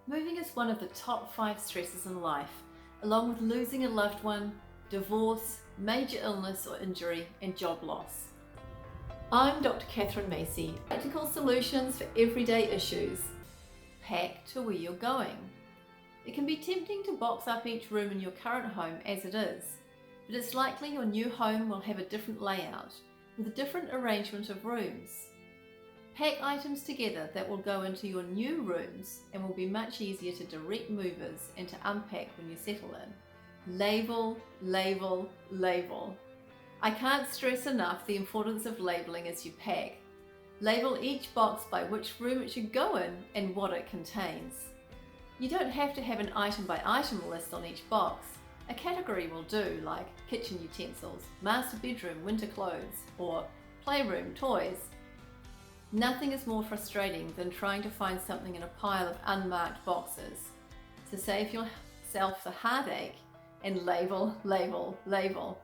Moving is one of the top 5 stresses in life, along with losing a loved one, divorce, major illness or injury, and job loss. I'm Dr. Catherine Macy, practical solutions for everyday issues. Pack to where you're going. It can be tempting to box up each room in your current home as it is, but it's likely your new home will have a different layout, with a different arrangement of rooms. Pack items together that will go into your new rooms and will be much easier to direct movers and to unpack when you settle in. Label, label, label. I can't stress enough the importance of labeling as you pack. Label each box by which room it should go in and what it contains. You don't have to have an item by item list on each box. A category will do, like kitchen utensils, master bedroom, winter clothes, or playroom toys. Nothing is more frustrating than trying to find something in a pile of unmarked boxes. So save yourself the heartache and label, label, label.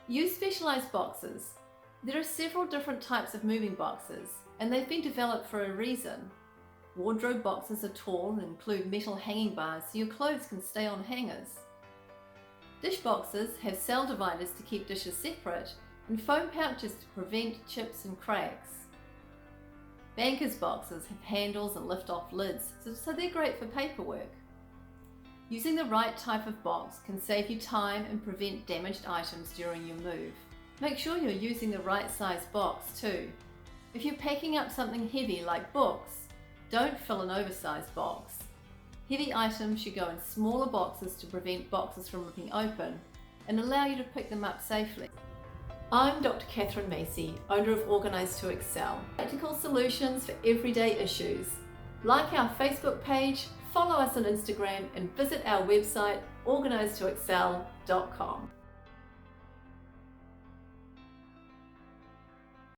Use specialized boxes. There are several different types of moving boxes, and they've been developed for a reason. Wardrobe boxes are tall and include metal hanging bars so your clothes can stay on hangers. Dish boxes have cell dividers to keep dishes separate and foam pouches to prevent chips and cracks. Banker's boxes have handles and lift-off lids, so they're great for paperwork. Using the right type of box can save you time and prevent damaged items during your move. Make sure you're using the right size box too. If you're packing up something heavy like books, don't fill an oversized box. Heavy items should go in smaller boxes to prevent boxes from ripping open and allow you to pick them up safely. I'm Dr. Catherine Macy, owner of Organise to Excel, practical solutions for everyday issues. Like our Facebook page, follow us on Instagram and visit our website organisetoexcel.com.